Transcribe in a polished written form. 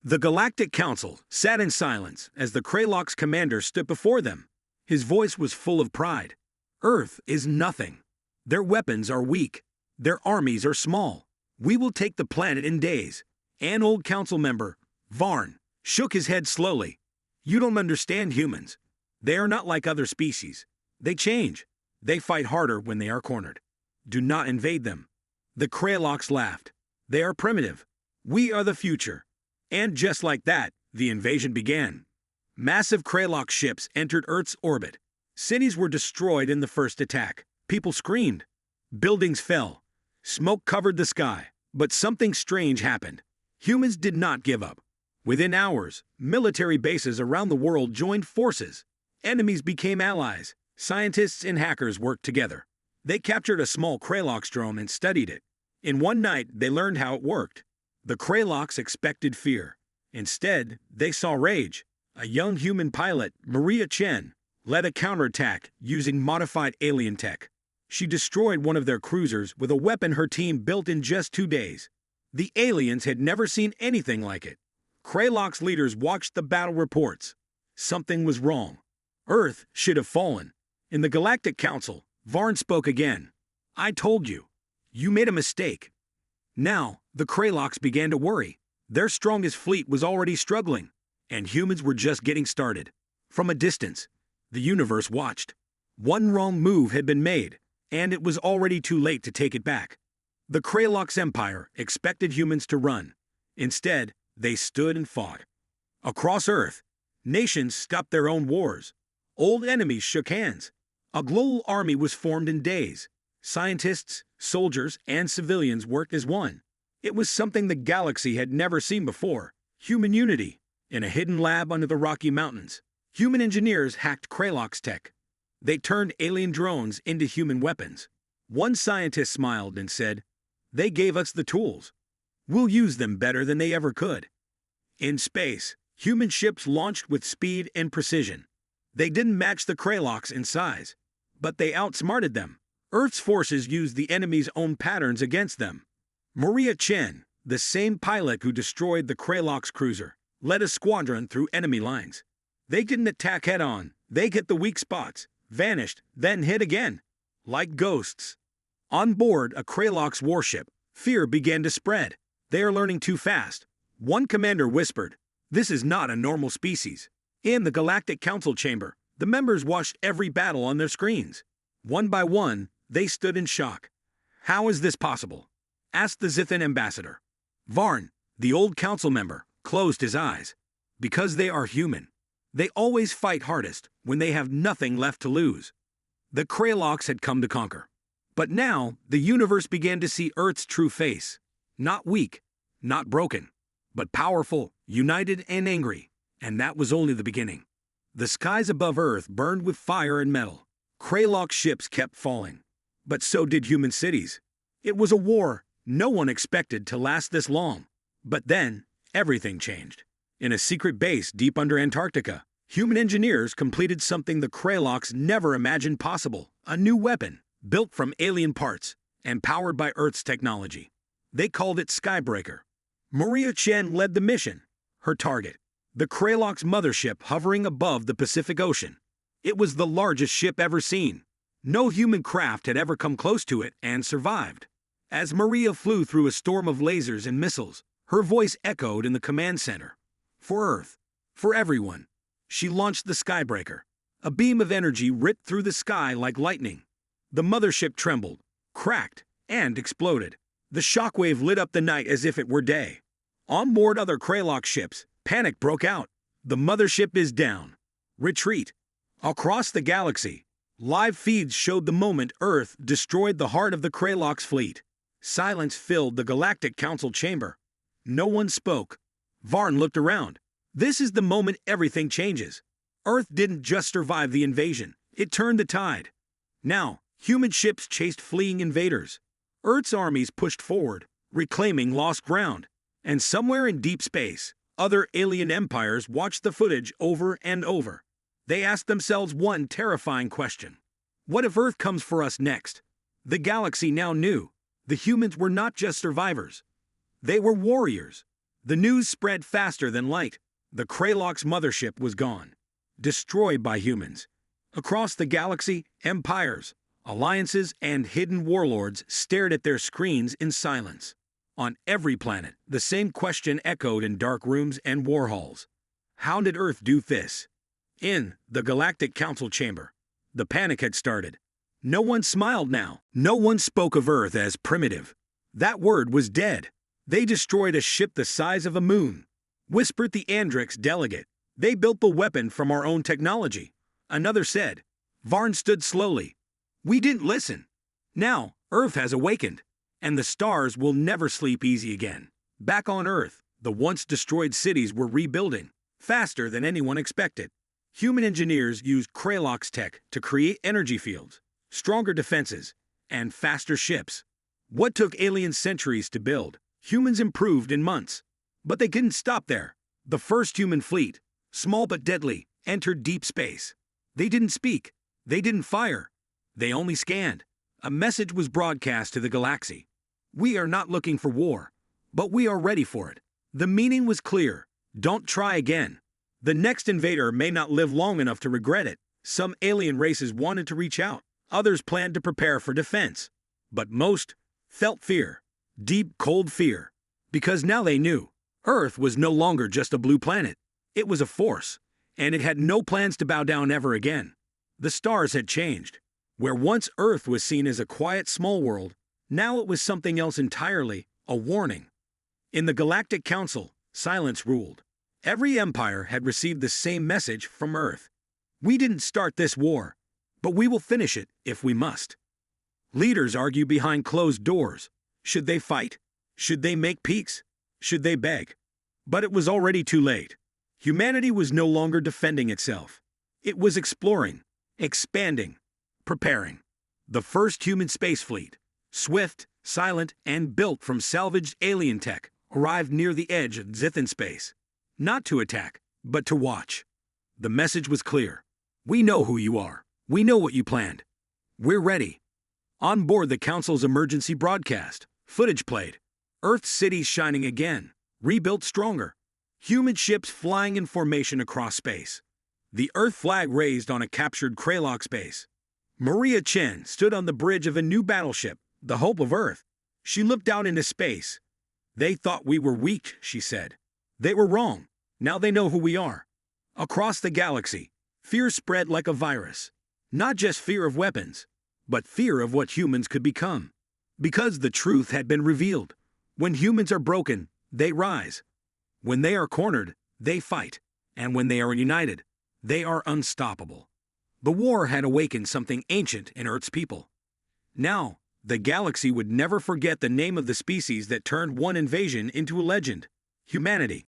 The Galactic Council sat in silence as the Kralox commander stood before them. His voice was full of pride. Earth is nothing. Their weapons are weak. Their armies are small. We will take the planet in days. An old council member, Varn, shook his head slowly. You don't understand humans. They are not like other species. They change. They fight harder when they are cornered. Do not invade them. The Kralox laughed. They are primitive. We are the future. And just like that, the invasion began. Massive Kralox ships entered Earth's orbit. Cities were destroyed in the first attack. People screamed. Buildings fell. Smoke covered the sky. But something strange happened. Humans did not give up. Within hours, military bases around the world joined forces. Enemies became allies. Scientists and hackers worked together. They captured a small Kralox drone and studied it. In one night, they learned how it worked. The Kralox expected fear. Instead, they saw rage. A young human pilot, Maria Chen, led a counterattack using modified alien tech. She destroyed one of their cruisers with a weapon her team built in just 2 days. The aliens had never seen anything like it. Kralox leaders watched the battle reports. Something was wrong. Earth should have fallen. In the Galactic Council, Varn spoke again. I told you. You made a mistake. Now, the Kralox began to worry. Their strongest fleet was already struggling, and humans were just getting started. From a distance, the universe watched. One wrong move had been made, and it was already too late to take it back. The Kralox Empire expected humans to run. Instead, they stood and fought. Across Earth, nations stopped their own wars. Old enemies shook hands. A global army was formed in days. Scientists, soldiers, and civilians worked as one. It was something the galaxy had never seen before. Human unity. In a hidden lab under the Rocky Mountains, human engineers hacked Kralox tech. They turned alien drones into human weapons. One scientist smiled and said, "They gave us the tools. We'll use them better than they ever could." In space, human ships launched with speed and precision. They didn't match the Kralox in size, but they outsmarted them. Earth's forces used the enemy's own patterns against them. Maria Chen, the same pilot who destroyed the Kralox cruiser, led a squadron through enemy lines. They didn't attack head-on. They hit the weak spots, vanished, then hit again. Like ghosts. On board a Kralox warship, fear began to spread. They are learning too fast. One commander whispered, "This is not a normal species." In the Galactic Council chamber, the members watched every battle on their screens. One by one, they stood in shock. "How is this possible?" asked the Zithan ambassador. Varn, the old council member, closed his eyes. Because they are human. They always fight hardest when they have nothing left to lose. The Kralox had come to conquer. But now, the universe began to see Earth's true face. Not weak, not broken, but powerful, united, and angry. And that was only the beginning. The skies above Earth burned with fire and metal. Kralox ships kept falling. But so did human cities. It was a war no one expected to last this long. But then, everything changed. In a secret base deep under Antarctica, human engineers completed something the Kralox never imagined possible. A new weapon, built from alien parts and powered by Earth's technology. They called it Skybreaker. Maria Chen led the mission. Her target, the Kralox mothership hovering above the Pacific Ocean. It was the largest ship ever seen. No human craft had ever come close to it and survived. As Maria flew through a storm of lasers and missiles, her voice echoed in the command center. For Earth, for everyone, she launched the Skybreaker. A beam of energy ripped through the sky like lightning. The mothership trembled, cracked, and exploded. The shockwave lit up the night as if it were day. On board other Kralox ships, panic broke out. The mothership is down. Retreat. Across the galaxy, live feeds showed the moment Earth destroyed the heart of the Kralox fleet. Silence filled the Galactic Council chamber. No one spoke. Varn looked around. This is the moment everything changes. Earth didn't just survive the invasion, it turned the tide. Now, human ships chased fleeing invaders. Earth's armies pushed forward, reclaiming lost ground. And somewhere in deep space, other alien empires watched the footage over and over. They asked themselves one terrifying question. What if Earth comes for us next? The galaxy now knew. The humans were not just survivors. They were warriors. The news spread faster than light. The Kralox mothership was gone, destroyed by humans. Across the galaxy, empires, alliances, and hidden warlords stared at their screens in silence. On every planet, the same question echoed in dark rooms and war halls. How did Earth do this? In the Galactic Council chamber, the panic had started. No one smiled now. No one spoke of Earth as primitive. That word was dead. They destroyed a ship the size of a moon, whispered the Andrix delegate. They built the weapon from our own technology. Another said. Varn stood slowly. We didn't listen. Now, Earth has awakened, and the stars will never sleep easy again. Back on Earth, the once destroyed cities were rebuilding, faster than anyone expected. Human engineers used Kralox tech to create energy fields, stronger defenses, and faster ships. What took aliens centuries to build, humans improved in months. But they didn't stop there. The first human fleet, small but deadly, entered deep space. They didn't speak. They didn't fire. They only scanned. A message was broadcast to the galaxy. We are not looking for war, but we are ready for it. The meaning was clear. Don't try again. The next invader may not live long enough to regret it. Some alien races wanted to reach out. Others planned to prepare for defense. But most felt fear. Deep, cold fear. Because now they knew. Earth was no longer just a blue planet. It was a force. And it had no plans to bow down ever again. The stars had changed. Where once Earth was seen as a quiet, small world, now it was something else entirely, a warning. In the Galactic Council, silence ruled. Every empire had received the same message from Earth. We didn't start this war, but we will finish it if we must. Leaders argue behind closed doors. Should they fight? Should they make peace? Should they beg? But it was already too late. Humanity was no longer defending itself. It was exploring, expanding, preparing. The first human space fleet, swift, silent, and built from salvaged alien tech, arrived near the edge of Zithan space. Not to attack, but to watch. The message was clear. We know who you are. We know what you planned. We're ready. On board the Council's emergency broadcast, footage played. Earth's cities shining again, rebuilt stronger. Human ships flying in formation across space. The Earth flag raised on a captured Kralox base. Maria Chen stood on the bridge of a new battleship, the hope of Earth. She looked out into space. They thought we were weak, she said. They were wrong. Now they know who we are. Across the galaxy, fear spread like a virus. Not just fear of weapons, but fear of what humans could become. Because the truth had been revealed. When humans are broken, they rise. When they are cornered, they fight. And when they are united, they are unstoppable. The war had awakened something ancient in Earth's people. Now, the galaxy would never forget the name of the species that turned one invasion into a legend. Humanity.